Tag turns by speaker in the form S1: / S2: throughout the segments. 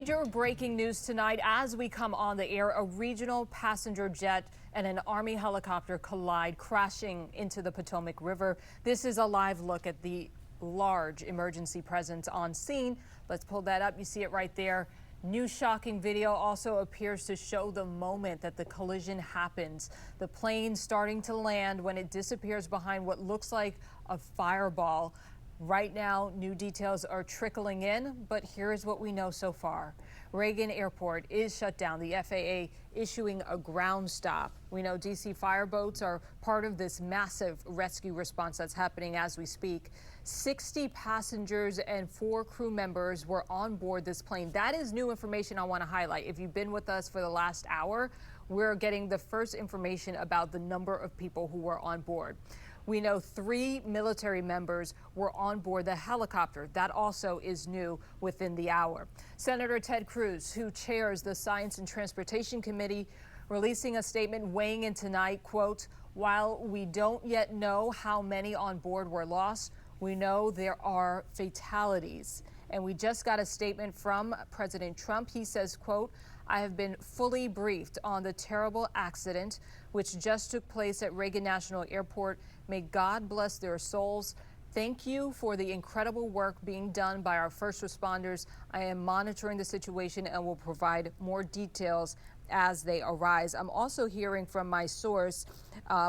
S1: Major breaking news tonight as we come on the air. A regional passenger jet and an Army helicopter collide, crashing into the Potomac River. This is a live look at the large emergency presence on scene. Let's pull that up. You see it right there. New shocking video also appears to show the moment that the collision happens. The plane starting to land when it disappears behind what looks like a fireball. Right now, new details are trickling in, but here is what we know so far. Reagan Airport is shut down, the FAA issuing a ground stop. We know DC fireboats are part of this massive rescue response that's happening as we speak. 60 passengers and 4 crew members were on board this plane. That is new information I want to highlight. If you've been with us for the last hour, we're getting the first information about the number of people who were on board. We know 3 military members were on board the helicopter. That also is new within the hour. Senator Ted Cruz, who chairs the Science and Transportation Committee, releasing a statement weighing in tonight, quote, "While we don't yet know how many on board were lost, we know there are fatalities." And we just got a statement from President Trump. He says, quote, "I have been fully briefed on the terrible accident which just took place at Reagan National Airport. May God bless their souls. Thank you for the incredible work being done by our first responders. I am monitoring the situation and will provide more details as they arise." I'm also hearing from my source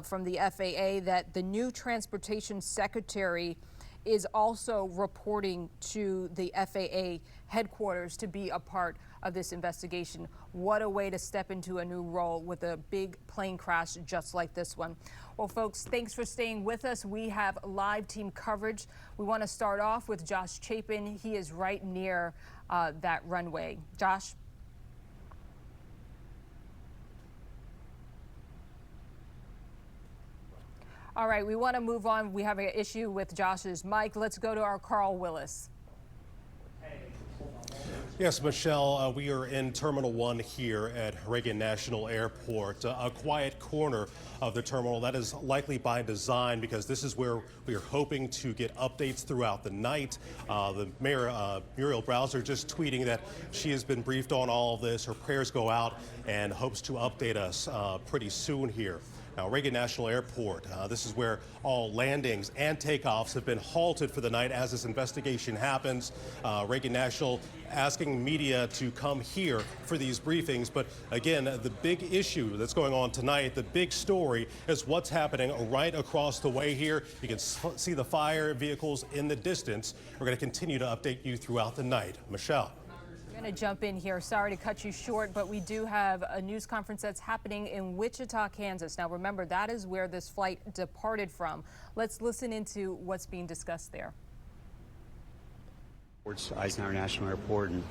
S1: from the FAA that the new transportation secretary is also reporting to the FAA headquarters to be a part of this investigation. What a way to step into a new role with a big plane crash just like this one. Well, folks, thanks for staying with us. We have live team coverage. We want to start off with Josh Chapin. He is right near that runway. Josh? All right, we want to move on. We have an issue with Josh's mic. Let's go to our Carl Willis.
S2: Yes, Michelle, we are in Terminal 1 here at Reagan National Airport, a quiet corner of the terminal. That is likely by design because this is where we are hoping to get updates throughout the night. The Mayor, Muriel Browser, just tweeting that she has been briefed on all of this. Her prayers go out and hopes to update us pretty soon here. Now, Reagan National Airport, this is where all landings and takeoffs have been halted for the night as this investigation happens. Reagan National asking media to come here for these briefings. But again, the big issue that's going on tonight, the big story, is what's happening right across the way here. You can see the fire vehicles in the distance. We're going to continue to update you throughout the night. Michelle.
S1: I'm going to jump in here. Sorry to cut you short, but we do have a news conference that's happening in Wichita, Kansas. Now, remember, that is where this flight departed from. Let's listen into what's being discussed there.
S3: It's Eisenhower National Airport, and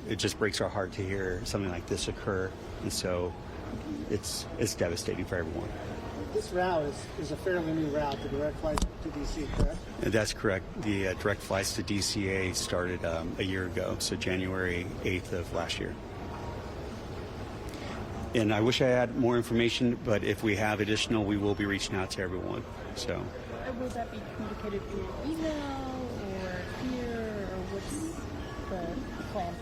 S3: it just breaks our heart to hear something like this occur. And so it's devastating for everyone.
S4: This route is a fairly new route, the direct flights to D.C., correct?
S3: That's correct. The direct flights to DCA started a year ago, so January 8th of last year. And I wish I had more information, but if we have additional, we will be reaching out to everyone. So.
S5: Will that be communicated through email or here, or what's the plan?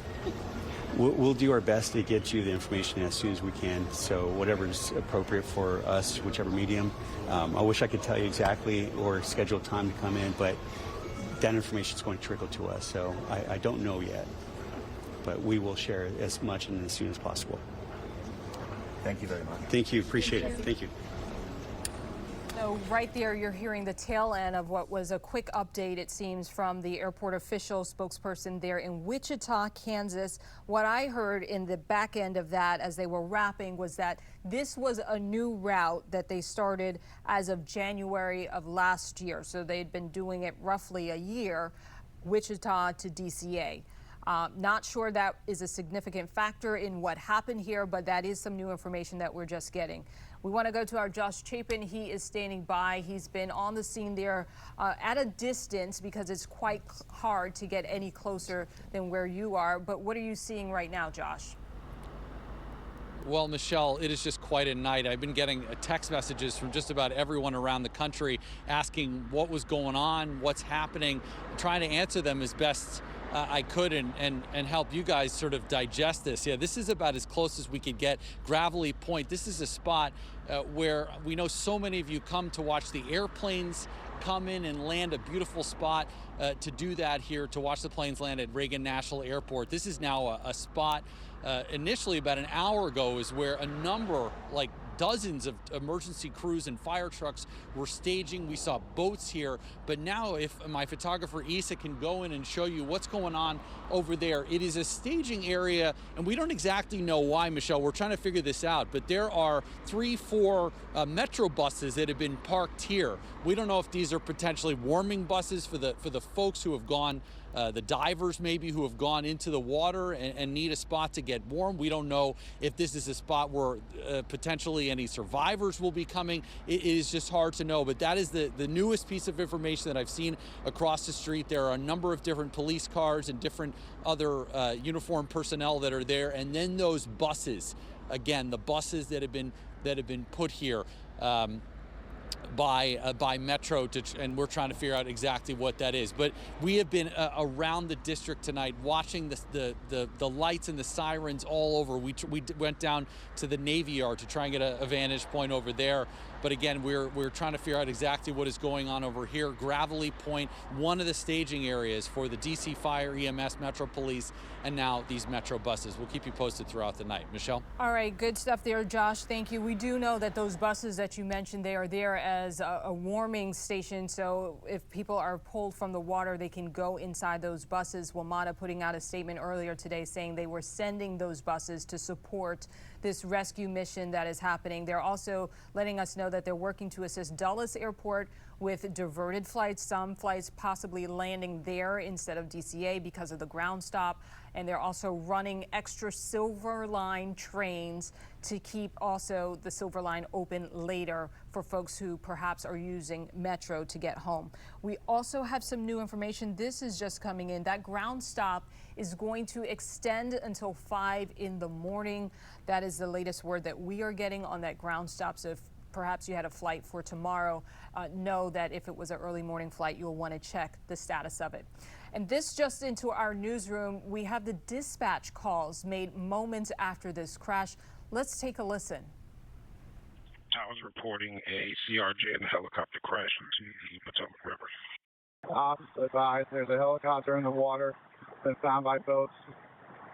S3: We'll do our best to get you the information as soon as we can. So whatever's appropriate for us, whichever medium. I wish I could tell you exactly or schedule time to come in, but that information is going to trickle to us. So I don't know yet, but we will share as much and as soon as possible.
S6: Thank you very much.
S3: Thank you. Appreciate it. Thank you.
S1: So right there, you're hearing the tail end of what was a quick update, it seems, from the airport official spokesperson there in Wichita, Kansas. What I heard in the back end of that as they were wrapping was that this was a new route that they started as of January of last year. So they'd been doing it roughly a year, Wichita to DCA. Not sure that is a significant factor in what happened here, but that is some new information that we're just getting. We want to go to our Josh Chapin. He is standing by. He's been on the scene there at a distance because it's quite hard to get any closer than where you are. But what are you seeing right now, Josh?
S7: Well, Michelle, it is just quite a night. I've been getting text messages from just about everyone around the country asking what was going on, what's happening, trying to answer them as best I could and help you guys sort of digest this. Yeah, this is about as close as we could get. Gravelly Point. This is a spot where we know so many of you come to watch the airplanes come in and land. A beautiful spot to do that here, to watch the planes land at Reagan National Airport. This is now a spot initially about an hour ago is where a number, like dozens of emergency crews and fire trucks were staging. We saw boats here, but now if my photographer Isa can go in and show you what's going on over there, it is a staging area, and we don't exactly know why, Michelle. We're trying to figure this out, but there are 3-4 metro buses that have been parked here. We don't know if these are potentially warming buses for the folks who have gone, the divers maybe, who have gone into the water and need a spot to get warm. We don't know if this is a spot where potentially any survivors will be coming. It is just hard to know, but that is the newest piece of information that I've seen across the street. There are a number of different police cars and different other uniformed personnel that are there, and then those buses, again, the buses that have been put here by Metro, and we're trying to figure out exactly what that is. But we have been around the district tonight, watching the lights and the sirens all over. We went down to the Navy Yard to try and get a vantage point over there. But again, we're trying to figure out exactly what is going on over here. Gravelly Point, one of the staging areas for the DC Fire, EMS, Metro Police, and now these Metro buses. We'll keep you posted throughout the night. Michelle?
S1: All right, good stuff there, Josh. Thank you. We do know that those buses that you mentioned, they are there as a warming station. So if people are pulled from the water, they can go inside those buses. WMATA putting out a statement earlier today saying they were sending those buses to support this rescue mission that is happening. They're also letting us know that they're working to assist Dulles Airport with diverted flights, some flights possibly landing there instead of DCA because of the ground stop. And they're also running extra Silver Line trains to keep also the Silver Line open later for folks who perhaps are using Metro to get home. We also have some new information. This is just coming in. That ground stop is going to extend until 5 in the morning. That is the latest word that we are getting on that ground stop. So if perhaps you had a flight for tomorrow, know that if it was an early morning flight, you'll want to check the status of it. And this just into our newsroom, we have the dispatch calls made moments after this crash. Let's take a listen.
S8: I was reporting a CRJ and a helicopter crash into the Potomac River.
S9: Officer advised there's a helicopter in the water. Been found by boats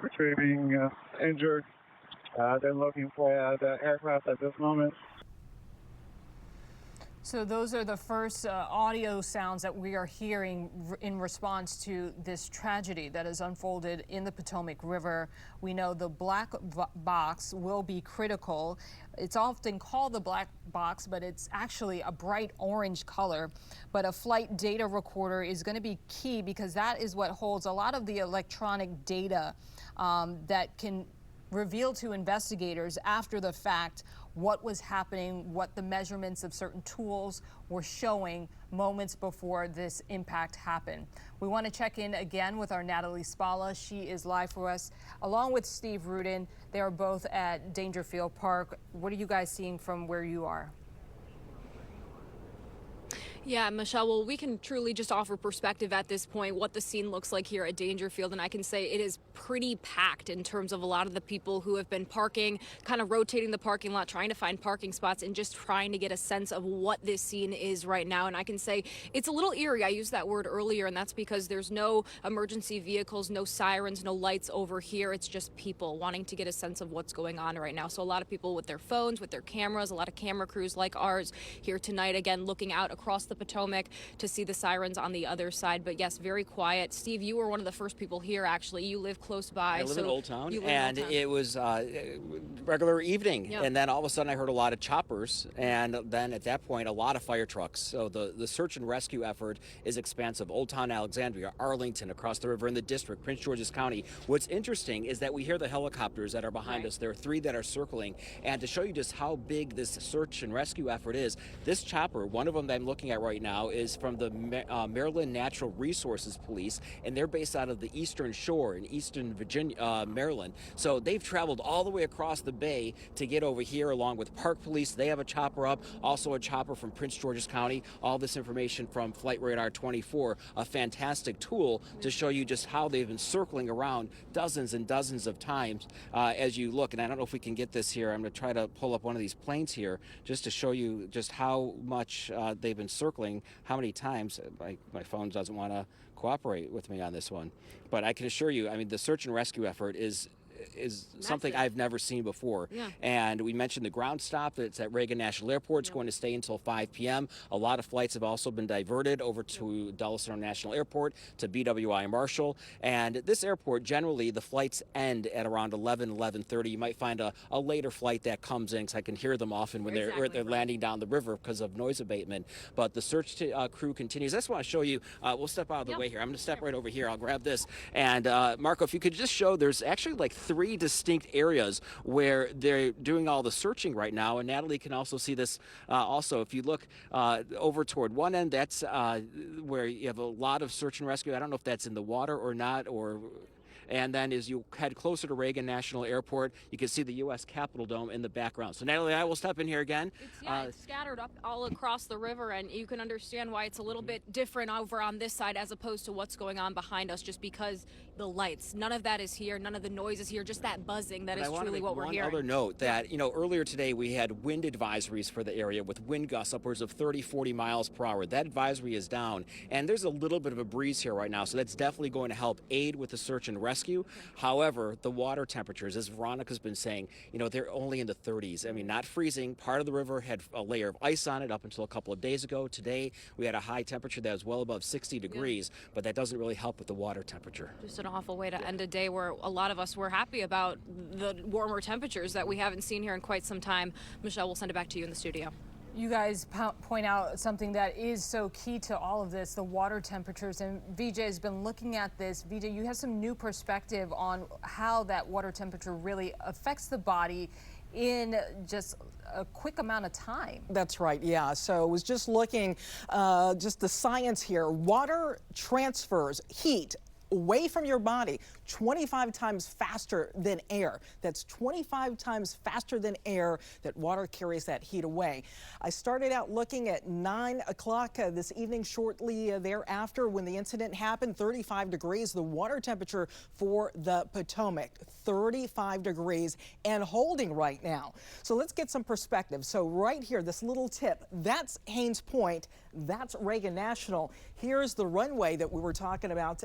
S9: retrieving injured. They're looking for the aircraft at this moment.
S1: So those are the first audio sounds that we are hearing in response to this tragedy that has unfolded in the Potomac River. We know the black box will be critical. It's often called the black box, but it's actually a bright orange color. But a flight data recorder is going to be key because that is what holds a lot of the electronic data that can reveal to investigators after the fact what was happening, what the measurements of certain tools were showing moments before this impact happened. We want to check in again with our Natalie Spalla. She is live for us, along with Steve Rudin. They are both at Dangerfield Park. What are you guys seeing from where you are?
S10: Yeah, Michelle, well, we can truly just offer perspective at this point, what the scene looks like here at Dangerfield. And I can say it is pretty packed in terms of a lot of the people who have been parking, kind of rotating the parking lot, trying to find parking spots and just trying to get a sense of what this scene is right now. And I can say it's a little eerie. I used that word earlier, and that's because there's no emergency vehicles, no sirens, no lights over here. It's just people wanting to get a sense of what's going on right now. So a lot of people with their phones, with their cameras, a lot of camera crews like ours here tonight, again, looking out across the Potomac to see the sirens on the other side. But yes, very quiet. Steve, you were one of the first people here, actually. You live close by.
S11: I live in Old Town, and it was regular evening. Yep. And then all of a sudden I heard a lot of choppers, and then at that point a lot of fire trucks. So the search and rescue effort is expansive. Old Town, Alexandria, Arlington, across the river in the district, Prince George's County. What's interesting is that we hear the helicopters that are behind us. There are 3 that are circling. And to show you just how big this search and rescue effort is, this chopper, one of them that I'm looking at right now is from the Maryland Natural Resources Police, and they're based out of the Eastern Shore in Eastern Virginia, Maryland. So they've traveled all the way across the bay to get over here, along with Park Police. They have a chopper up, also a chopper from Prince George's County. All this information from Flight Radar 24, a fantastic tool to show you just how they've been circling around dozens and dozens of times as you look. And I don't know if we can get this here. I'm going to try to pull up one of these planes here just to show you just how much they've been circling, how many times. My phone doesn't want to cooperate with me on this one. But I can assure you, I mean, the search and rescue effort is something I've never seen before.
S10: Yeah.
S11: And we mentioned the ground stop that's at Reagan National Airport. It's going to stay until 5 p.m. A lot of flights have also been diverted over to Dulles International Airport, to BWI Marshall. And this airport, generally, the flights end at around 11:30. You might find a later flight that comes in, because I can hear them often when they're landing down the river because of noise abatement. But the search crew continues. I just want to show you, we'll step out of the way here. I'm going to step right over here. I'll grab this. And Marco, if you could just show, there's actually like 3 distinct areas where they're doing all the searching right now, and Natalie can also see this also. If you look over toward one end, that's where you have a lot of search and rescue. I don't know if that's in the water or not, and then as you head closer to Reagan National Airport, you can see the U.S. Capitol Dome in the background. So Natalie, I will step in here again.
S10: It's scattered up all across the river, and you can understand why it's a little bit different over on this side as opposed to what's going on behind us, just because the lights, none of that is here, none of the noise is here, just that buzzing that is truly what we're hearing.
S11: One other note that, earlier today we had wind advisories for the area with wind gusts upwards of 30-40 miles per hour. That advisory is down, and there's a little bit of a breeze here right now, so that's definitely going to help aid with the search and rescue. However, the water temperatures, as Veronica's been saying, they're only in the 30s. I mean, not freezing. Part of the river had a layer of ice on it up until a couple of days ago. Today, we had a high temperature that was well above 60 degrees, but that doesn't really help with the water temperature.
S10: Just an awful way to end a day where a lot of us were happy about the warmer temperatures that we haven't seen here in quite some time. Michelle, we'll send it back to you in the studio.
S1: You guys point out something that is so key to all of this, the water temperatures, and VJ has been looking at this. VJ, you have some new perspective on how that water temperature really affects the body in just a quick amount of time.
S12: That's right, yeah. So I was just looking, just the science here. Water transfers heat away from your body 25 times faster than air. That's 25 times faster than air that water carries that heat away. I started out looking at 9 o'clock this evening, shortly thereafter when the incident happened, 35 degrees, the water temperature for the Potomac, 35 degrees and holding right now. So let's get some perspective. So right here, this little tip, that's Haynes Point, that's Reagan National. Here's the runway that we were talking about,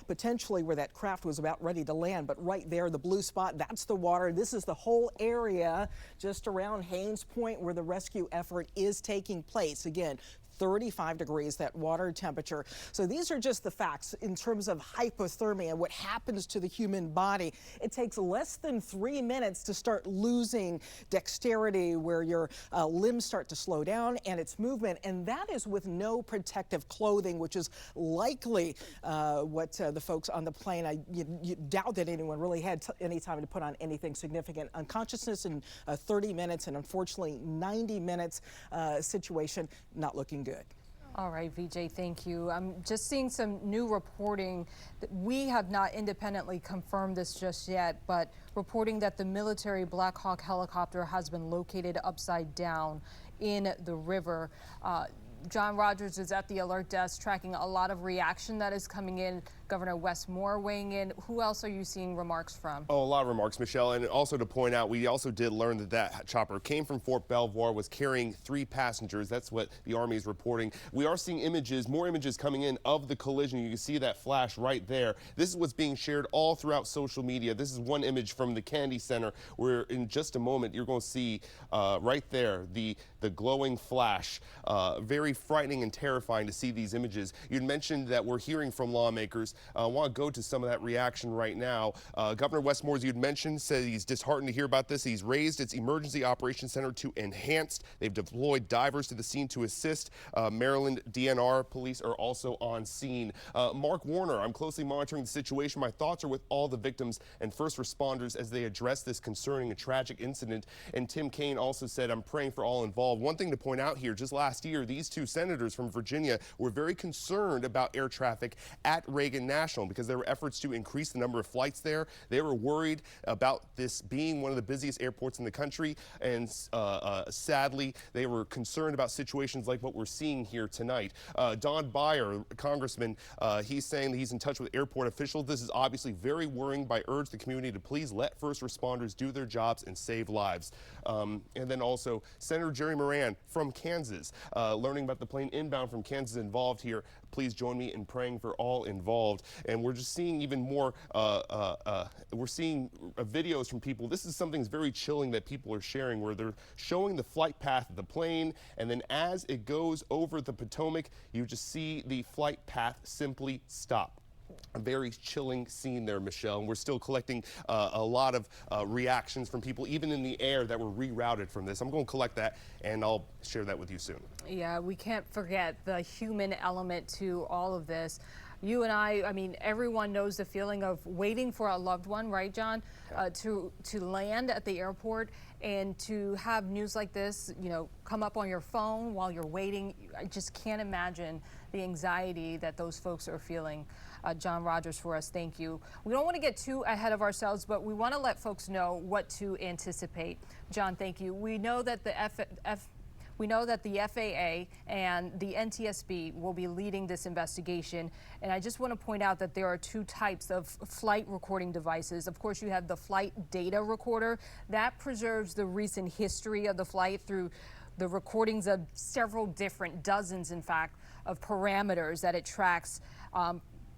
S12: potentially where that craft was about ready to land, but right there, the blue spot, that's the water. This is the whole area just around Haynes Point where the rescue effort is taking place. Again, 35 degrees, that water temperature. So these are just the facts in terms of hypothermia, what happens to the human body. It takes less than 3 minutes to start losing dexterity, where your limbs start to slow down and its movement, and that is with no protective clothing, which is likely what the folks on the plane, you doubt that anyone really had any time to put on anything significant. Unconsciousness in 30 minutes, and unfortunately 90 minutes situation not looking good.
S1: All right, VJ, thank you. I'm just seeing some new reporting. We have not independently confirmed this just yet, but reporting that the military Black Hawk helicopter has been located upside down in the river. John Rogers is at the alert desk tracking a lot of reaction that is coming in. Governor Wes Moore weighing in. Who else are you seeing remarks from?
S13: Oh, a lot of remarks, Michelle. And also to point out, we also did learn that that chopper came from Fort Belvoir, was carrying 3 passengers. That's what the Army is reporting. We are seeing images, more images coming in of the collision. You can see that flash right there. This is what's being shared all throughout social media. This is one image from the Kennedy Center, where in just a moment you're going to see right there the glowing flash. Very frightening and terrifying to see these images. You'd mentioned that we're hearing from lawmakers. I want to go to some of that reaction right now. Governor Wes Moore, as you'd mentioned, said he's disheartened to hear about this. He's raised its emergency operations center to enhanced. They've deployed divers to the scene to assist. Maryland DNR police are also on scene. Mark Warner, I'm closely monitoring the situation. My thoughts are with all the victims and first responders as they address this concerning and tragic incident. And Tim Kaine also said, I'm praying for all involved. One thing to point out here, just last year, these two senators from Virginia were very concerned about air traffic at Reagan National because there were efforts to increase the number of flights there. They were worried about this being one of the busiest airports in the country, and sadly, they were concerned about situations like what we're seeing here tonight. Don Beyer, Congressman, he's saying that he's in touch with airport officials. This is obviously very worrying, but I urge the community to please let first responders do their jobs and save lives. And then also Senator Jerry Moran from Kansas, learning about the plane inbound from Kansas involved here. Please join me in praying for all involved. And we're just seeing even more, we're seeing videos from people. This is something that's very chilling that people are sharing, where they're showing the flight path of the plane, and then as it goes over the Potomac, you just see the flight path simply stop. A very chilling scene there, Michelle, and we're still collecting a lot of reactions from people, even in the air, that were rerouted from this. I'm going to collect that, and I'll share that with you soon. Yeah, we can't forget the human element to all of this. You and I mean, everyone knows the feeling of waiting for a loved one, right, John? To land at the airport and to have news like this, you know, come up on your phone while you're waiting. I just can't imagine the anxiety that those folks are feeling. John Rogers for us, thank you. We don't want to get too ahead of ourselves, but we want to let folks know what to anticipate. John, thank you. We know that the FAA and the NTSB will be leading this investigation. And I just want to point out that there are two types of flight recording devices. Of course, you have the flight data recorder. That preserves the recent history of the flight through the recordings of several different, dozens in fact, of parameters that it tracks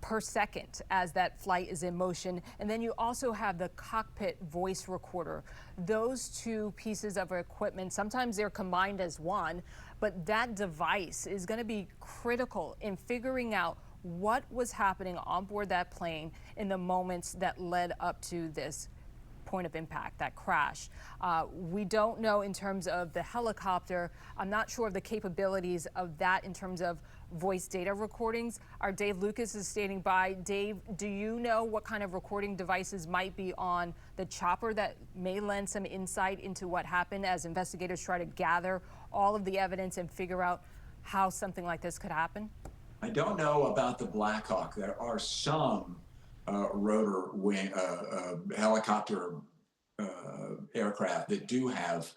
S13: per second as that flight is in motion. And then you also have the cockpit voice recorder. Those two pieces of equipment, sometimes they're combined as one, but that device is going to be critical in figuring out what was happening on board that plane in the moments that led up to this point of impact, that crash. We don't know in terms of the helicopter. I'm not sure of the capabilities of that in terms of voice data recordings. Our Dave Lucas is standing by. Dave, do you know what kind of recording devices might be on the chopper that may lend some insight into what happened as investigators try to gather all of the evidence and figure out how something like this could happen?
S14: I don't know about the Black Hawk. There are some rotor wing, helicopter aircraft that do have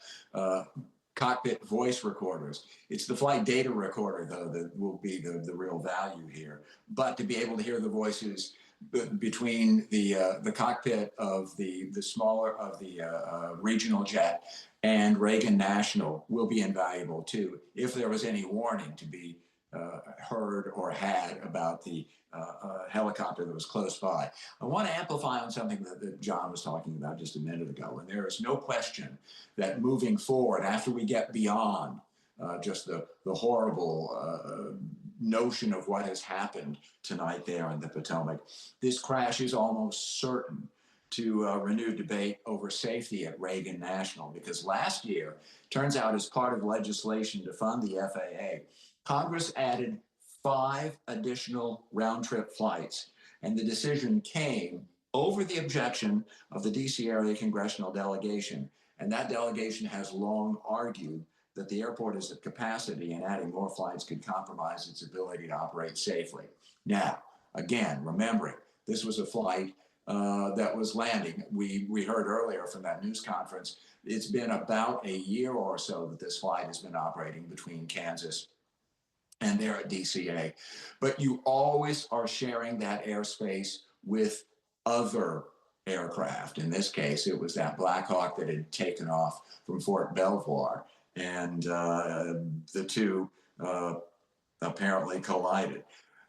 S14: cockpit voice recorders. It's the flight data recorder, though, that will be the real value here. But to be able to hear the voices between the cockpit of the smaller of the regional jet and Reagan National will be invaluable too, if there was any warning to be heard or had about the helicopter that was close by. I want to amplify on something that John was talking about just a minute ago, and there is no question that moving forward, after we get beyond just the horrible notion of what has happened tonight there in the Potomac, this crash is almost certain to renewed debate over safety at Reagan National, because last year, turns out as part of legislation to fund the FAA, Congress added 5 additional round-trip flights, and the decision came over the objection of the D.C. area congressional delegation, and that delegation has long argued that the airport is at capacity and adding more flights could compromise its ability to operate safely. Now, again, remembering this was a flight that was landing. We heard earlier from that news conference, it's been about a year or so that this flight has been operating between Kansas and there at DCA. But you always are sharing that airspace with other aircraft. In this case, it was that Black Hawk that had taken off from Fort Belvoir, and the two apparently collided.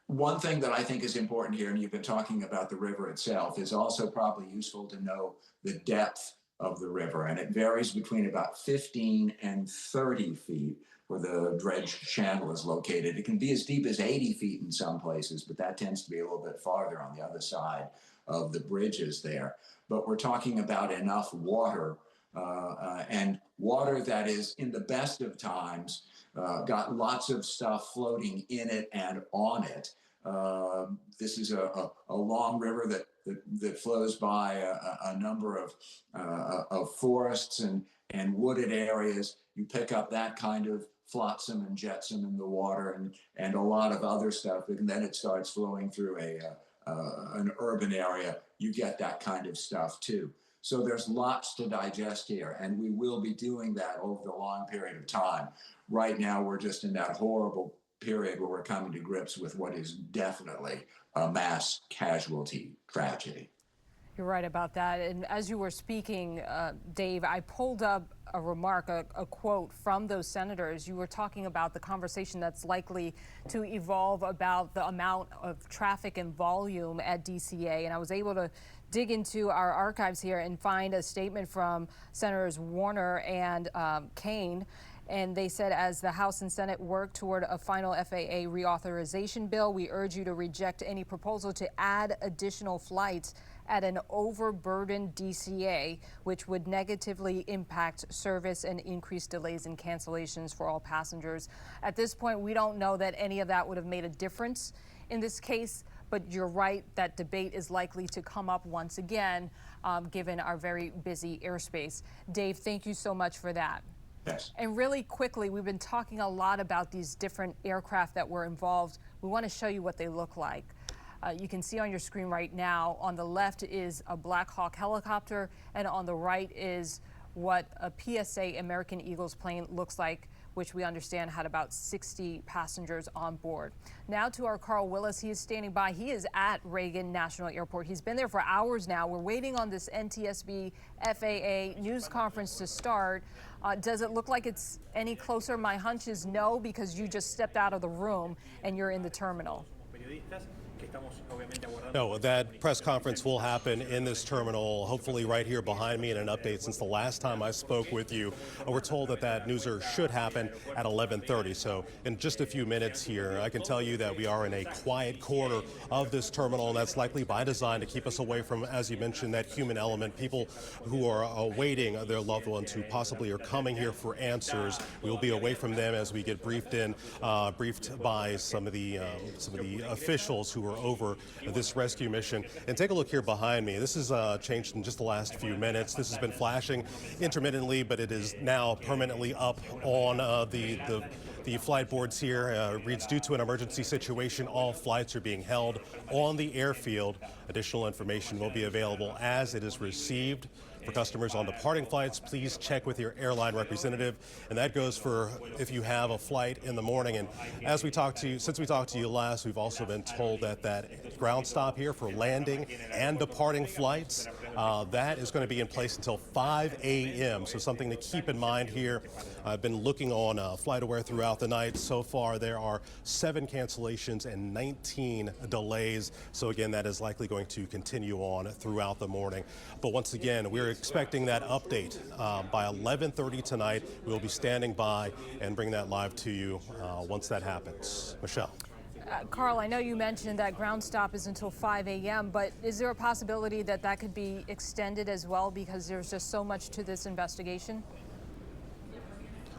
S14: One thing that I think is important here, and you've been talking about the river itself, is also probably useful to know the depth of the river, and it varies between about 15 and 30 feet the dredge channel is located. It can be as deep as 80 feet in some places, but that tends to be a little bit farther on the other side of the bridges there. But we're talking about enough water and water that is, in the best of times, got lots of stuff floating in it and on it. This is a long river that flows by a number of forests and wooded areas. You pick up that kind of flotsam and jetsam in the water and a lot of other stuff, and then it starts flowing through an urban area. You get that kind of stuff too. So there's lots to digest here, and we will be doing that over the long period of time. Right now, we're just in that horrible period where we're coming to grips with what is definitely a mass casualty tragedy.
S1: You're right about that. And as you were speaking, Dave, I pulled up a remark, a quote from those senators. You were talking about the conversation that's likely to evolve about the amount of traffic and volume at DCA. And I was able to dig into our archives here and find a statement from Senators Warner and Kane. And they said, as the House and Senate work toward a final FAA reauthorization bill, we urge you to reject any proposal to add additional flights at an overburdened DCA, which would negatively impact service and increase delays and cancellations for all passengers. At this point, we don't know that any of that would have made a difference in this case, but you're right, that debate is likely to come up once again, given our very busy airspace. Dave, thank you so much for that.
S14: Yes.
S1: And really quickly, we've been talking a lot about these different aircraft that were involved. We want to show you what they look like. You can see on your screen right now, on the left is a Black Hawk helicopter, and on the right is what a PSA American Eagles plane looks like, which we understand had about 60 passengers on board. Now to our Carl Willis. He is standing by. He is at Reagan National Airport. He's been there for hours now. We're waiting on this NTSB FAA news conference to start. Does it look like it's any closer? My hunch is no, because you just stepped out of the room and you're in the terminal.
S2: No, that press conference will happen in this terminal, hopefully right here behind me, and an update since the last time I spoke with you. We're told that that newser should happen at 11:30. So in just a few minutes here, I can tell you that we are in a quiet corner of this terminal, and that's likely by design to keep us away from, as you mentioned, that human element, people who are awaiting their loved ones who possibly are coming here for answers. We will be away from them as we get briefed by some of the officials who are over this rescue mission. And take a look here behind me. This has changed in just the last few minutes. This has been flashing intermittently, but it is now permanently up on the flight boards here. Reads, due to an emergency situation, all flights are being held on the airfield. Additional information will be available as it is received. For customers on departing flights, please check with your airline representative. And that goes for if you have a flight in the morning. And since we talked to you last, we've also been told that that ground stop here for landing and departing flights, that is going to be in place until 5 a.m. So something to keep in mind here. I've been looking on FlightAware throughout the night. So far, there are 7 cancellations and 19 delays. So again, that is likely going to continue on throughout the morning. But once again, we're expecting that update by 11:30 tonight. We'll be standing by and bring that live to you once that happens. Michelle.
S1: Carl, I know you mentioned that ground stop is until 5 a.m., but is there a possibility that that could be extended as well, because there's just so much to this investigation?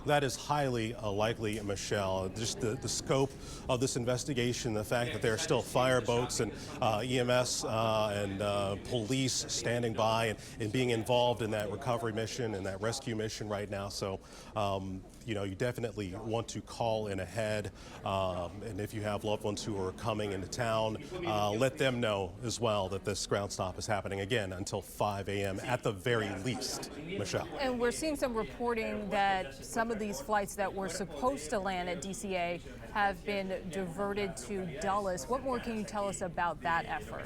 S2: That is highly likely, Michelle. Just the scope of this investigation, the fact that there are still fireboats and EMS and police standing by and being involved in that recovery mission and that rescue mission right now. So, you definitely want to call in ahead. And if you have loved ones who are coming into town, let them know as well that this ground stop is happening again until 5 a.m. at the very least, Michelle.
S1: And we're seeing some reporting that some of these flights that were supposed to land at DCA have been diverted to Dulles. What more can you tell us about that effort?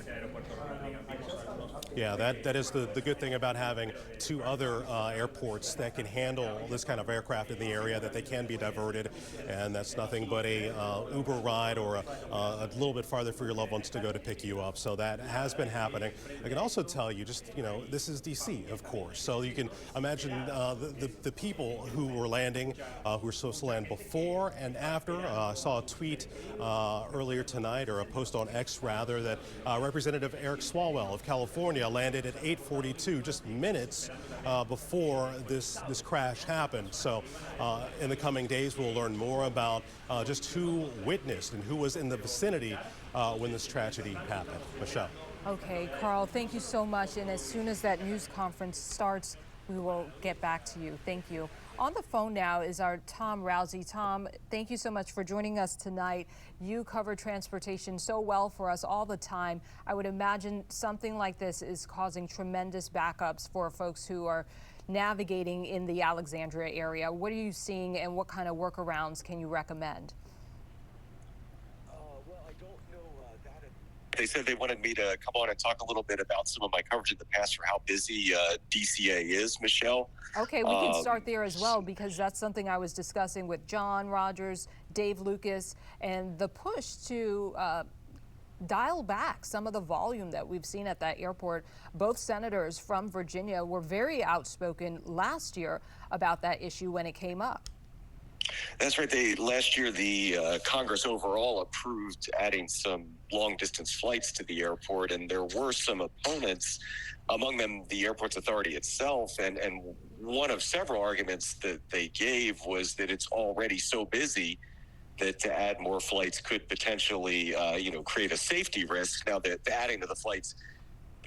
S2: Yeah, that is the good thing about having two other airports that can handle this kind of aircraft in the area, that they can be diverted, and that's nothing but a Uber ride or a little bit farther for your loved ones to go to pick you up. So that has been happening. I can also tell you, just, this is DC, of course, so you can imagine the people who were landing, who were supposed to land before and after. I saw a tweet earlier tonight, or a post on X rather, that Representative Eric Swalwell of California landed at 8:42, just minutes before this crash happened. So in the coming days, we'll learn more about just who witnessed and who was in the vicinity when this tragedy happened. Michelle.
S1: Okay, Carl, thank you so much. And as soon as that news conference starts, we will get back to you. Thank you. On the phone now is our Tom Rousey. Tom, thank you so much for joining us tonight. You cover transportation so well for us all the time. I would imagine something like this is causing tremendous backups for folks who are navigating in the Alexandria area. What are you seeing, and what kind of workarounds can you recommend?
S15: They said they wanted me to come on and talk a little bit about some of my coverage in the past for how busy DCA is, Michelle.
S1: Okay, we can start there as well, because that's something I was discussing with John Rogers, Dave Lucas, and the push to dial back some of the volume that we've seen at that airport. Both senators from Virginia were very outspoken last year about that issue when it came up.
S15: That's right. Last year, the Congress overall approved adding some long-distance flights to the airport, and there were some opponents, among them the airport's authority itself. And one of several arguments that they gave was that it's already so busy that to add more flights could potentially, create a safety risk. Now, that adding to the flights,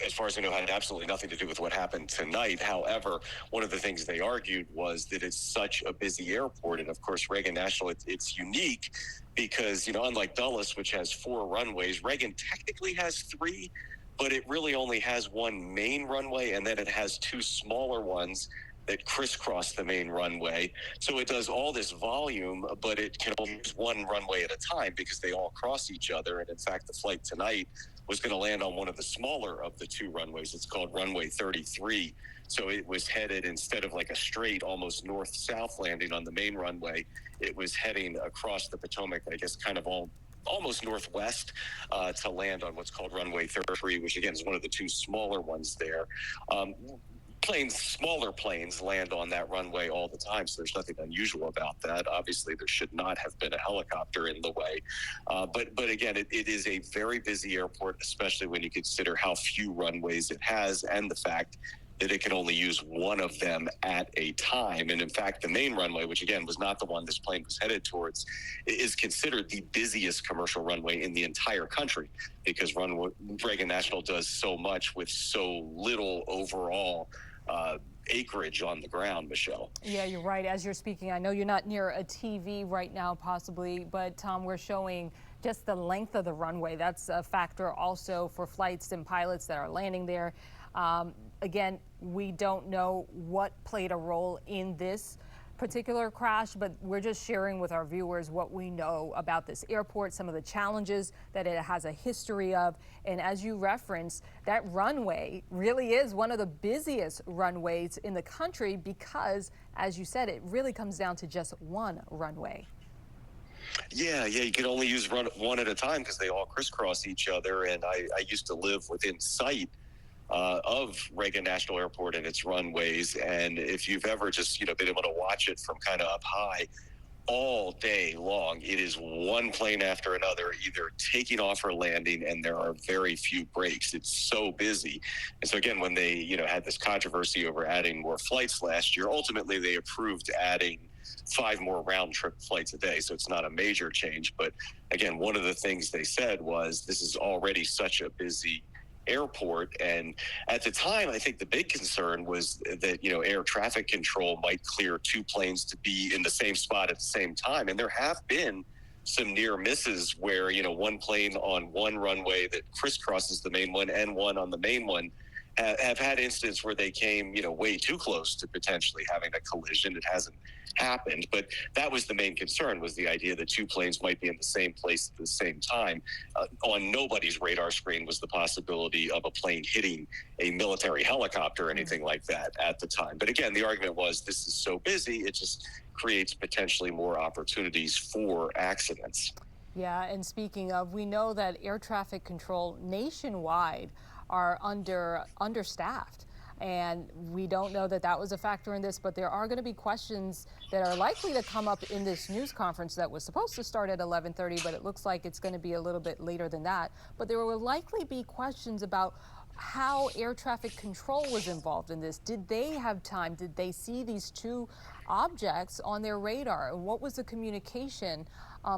S15: as far as I know, had absolutely nothing to do with what happened tonight. However, one of the things they argued was that it's such a busy airport. And of course, Reagan National, it's unique because, unlike Dulles, which has 4 runways, Reagan technically has 3, but it really only has one main runway, and then it has 2 smaller ones that crisscross the main runway. So it does all this volume, but it can only use one runway at a time because they all cross each other. And in fact, the flight tonight was going to land on one of the smaller of the 2 runways. It's called runway 33. So it was headed, instead of like a straight, almost north-south landing on the main runway, it was heading across the Potomac, I guess, kind of almost northwest to land on what's called runway 33, which again is one of the 2 smaller ones there. Smaller planes land on that runway all the time, so there's nothing unusual about that. Obviously, there should not have been a helicopter in the way. But again, it is a very busy airport, especially when you consider how few runways it has and the fact that it can only use one of them at a time. And in fact, the main runway, which again was not the one this plane was headed towards, is considered the busiest commercial runway in the entire country because Reagan National does so much with so little overall acreage on the ground, Michelle.
S1: Yeah, you're right. As you're speaking, I know you're not near a TV right now, possibly, but Tom, we're showing just the length of the runway. That's a factor also for flights and pilots that are landing there. Again, we don't know what played a role in this particular crash, but we're just sharing with our viewers what we know about this airport, some of the challenges that it has a history of. And as you referenced, that runway really is one of the busiest runways in the country because, as you said, it really comes down to just one runway.
S15: Yeah, you can only use one at a time because they all crisscross each other. And I used to live within sight of Reagan National Airport and its runways. And if you've ever just, been able to watch it from kind of up high all day long, it is one plane after another, either taking off or landing, and there are very few breaks. It's so busy. And so again, when they, had this controversy over adding more flights last year, ultimately they approved adding 5 more round trip flights a day. So it's not a major change. But again, one of the things they said was this is already such a busy airport. And at the time, I think the big concern was that, air traffic control might clear 2 planes to be in the same spot at the same time. And there have been some near misses where, one plane on one runway that crisscrosses the main one and one on the main one have had incidents where they came, way too close to potentially having a collision. It hasn't happened, but that was the main concern, was the idea that two planes might be in the same place at the same time. On nobody's radar screen was the possibility of a plane hitting a military helicopter or anything like that at the time. But again, the argument was this is so busy, it just creates potentially more opportunities for accidents.
S1: Yeah, and speaking of, we know that air traffic control nationwide are understaffed. And we don't know that that was a factor in this, but there are going to be questions that are likely to come up in this news conference that was supposed to start at 11:30, but it looks like it's going to be a little bit later than that. But there will likely be questions about how air traffic control was involved in this. Did they have time? Did they see these two objects on their radar? And what was the communication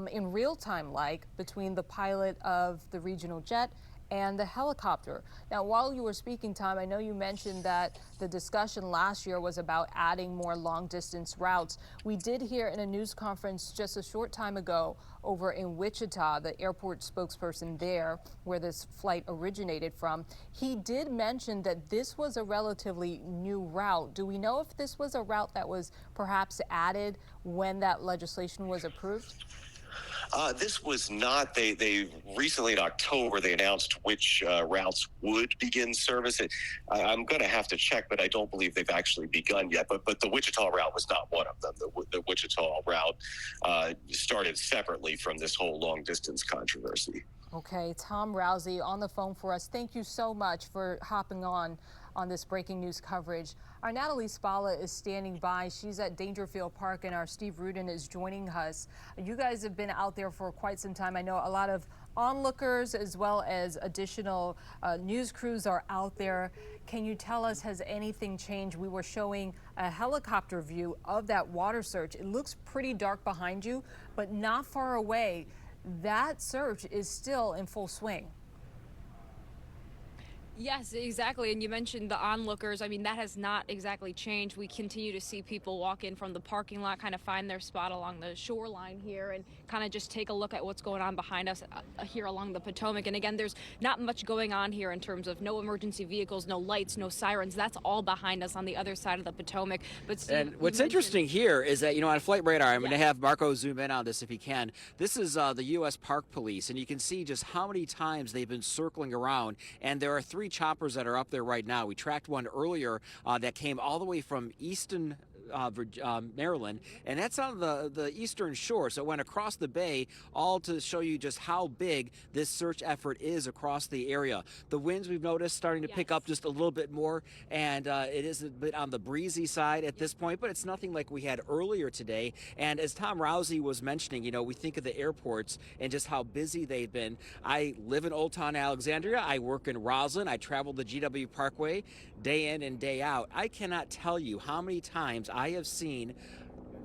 S1: in real time like between the pilot of the regional jet and the helicopter? Now, while you were speaking, Tom, I know you mentioned that the discussion last year was about adding more long-distance routes. We did hear in a news conference just a short time ago over in Wichita, the airport spokesperson there, where this flight originated from, he did mention that this was a relatively new route. Do we know if this was a route that was perhaps added when that legislation was approved?
S15: This was not. They recently in October they announced which routes would begin service. I'm going to have to check, but I don't believe they've actually begun yet. But the Wichita route was not one of them. The Wichita route started separately from this whole long distance controversy.
S1: Okay, Tom Rousey on the phone for us. Thank you so much for hopping on this breaking news coverage. Our Natalie Spalla is standing by. She's at Dangerfield Park, and our Steve Rudin is joining us. You guys have been out there for quite some time. I know a lot of onlookers as well as additional news crews are out there. Can you tell us, has anything changed? We were showing a helicopter view of that water search. It looks pretty dark behind you, but not far away. That search is still in full swing.
S10: Yes, exactly. And you mentioned the onlookers. I mean, that has not exactly changed. We continue to see people walk in from the parking lot, kind of find their spot along the shoreline here and kind of just take a look at what's going on behind us here along the Potomac. And again, there's not much going on here in terms of no emergency vehicles, no lights, no sirens. That's all behind us on the other side of the Potomac. But Steve,
S11: and what's interesting here is that, on Flight Radar, I'm going to have Marco zoom in on this if he can. This is the U.S. Park Police, and you can see just how many times they've been circling around. And there are 3 choppers that are up there right now. We tracked one earlier that came all the way from Easton, Maryland, and that's on the eastern shore, so it went across the bay, all to show you just how big this search effort is across the area. The winds we've noticed starting to pick up just a little bit more, and it is a bit on the breezy side at this point, but it's nothing like we had earlier today. And as Tom Rousey was mentioning, we think of the airports and just how busy they've been. I live in Old Town Alexandria. I work in Roslyn. I travel the GW Parkway day in and day out. I cannot tell you how many times I have seen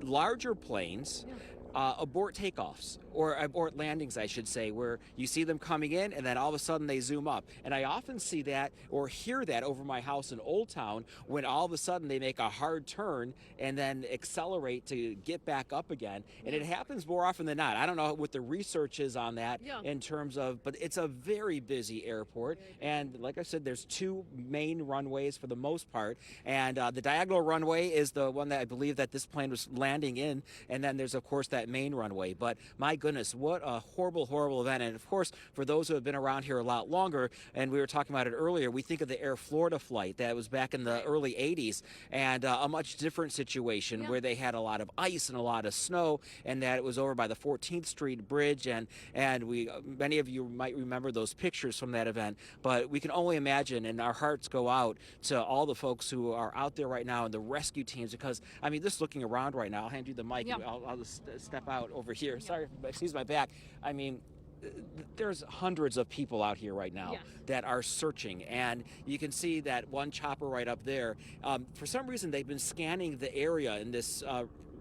S11: larger planes abort takeoffs, or abort landings, I should say, where you see them coming in and then all of a sudden they zoom up. And I often see that or hear that over my house in Old Town when all of a sudden they make a hard turn and then accelerate to get back up again. And it happens more often than not. I don't know what the research is on that in terms of, but it's a very busy airport. And like I said, there's 2 main runways for the most part. And the diagonal runway is the one that I believe that this plane was landing in. And then there's, of course, that main runway. But my goodness, what a horrible, horrible event. And of course, for those who have been around here a lot longer, and we were talking about it earlier, we think of the Air Florida flight that was back in the early 80s, and a much different situation where they had a lot of ice and a lot of snow, and that it was over by the 14th Street Bridge, and many of you might remember those pictures from that event. But we can only imagine, and our hearts go out to all the folks who are out there right now and the rescue teams, because I mean, just looking around right now, I'll hand you the mic. I'll just step out over here. Sorry, excuse my back. I mean, there's hundreds of people out here right now that are searching, and you can see that one chopper right up there. For some reason, they've been scanning the area in this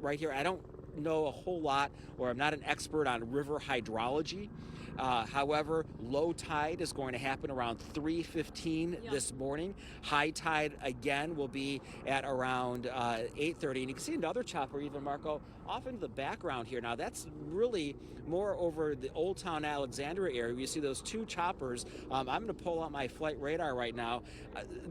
S11: right here. I don't know a whole lot, or I'm not an expert on river hydrology. However, low tide is going to happen around 3:15 this morning. High tide again will be at around 8:30. And you can see another chopper, even Marco, off into the background here. Now that's really more over the Old Town Alexandria area. You see those two choppers. I'm going to pull out my flight radar right now.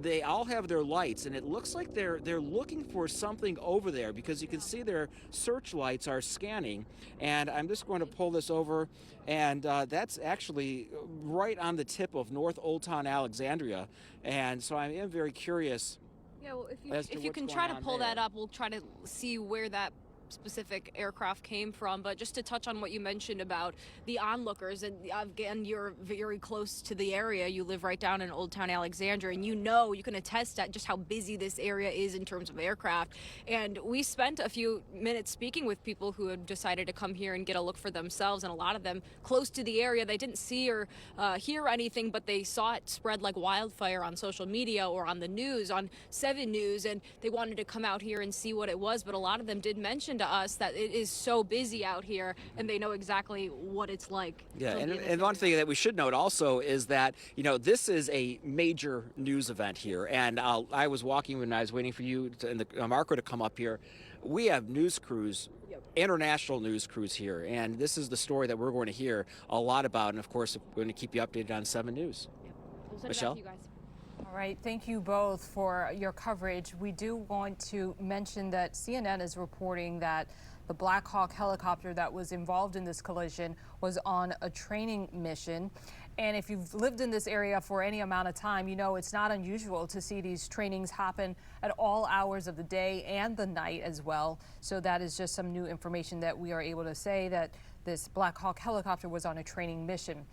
S11: They all have their lights, and it looks like they're looking for something over there, because you can see their searchlights are scanning. And I'm just going to pull this over, and that's actually right on the tip of North Old Town Alexandria. And so I am very curious.
S10: Yeah, well, if you can try to pull that up, we'll try to see where that specific aircraft came from. But just to touch on what you mentioned about the onlookers, and again, you're very close to the area. You live right down in Old Town Alexandria, and you can attest at just how busy this area is in terms of aircraft. And we spent a few minutes speaking with people who had decided to come here and get a look for themselves, and a lot of them close to the area, they didn't see or hear anything, but they saw it spread like wildfire on social media or on the news, on 7 News, and they wanted to come out here and see what it was. But a lot of them did mention to us that it is so busy out here, and they know exactly what it's like.
S11: Yeah, and one thing that we should note also is that, this is a major news event here. And I was walking when I was waiting for you and Marco to come up here. We have news crews, international news crews here, and this is the story that we're going to hear a lot about. And of course, we're going to keep you updated on 7 News.
S10: We'll send
S11: Michelle?
S10: it back to you guys.
S1: All right, thank you both for your coverage. We do want to mention that CNN is reporting that the Black Hawk helicopter that was involved in this collision was on a training mission. And if you've lived in this area for any amount of time, you know it's not unusual to see these trainings happen at all hours of the day and the night as well. So that is just some new information that we are able to say, that this Black Hawk helicopter was on a training mission.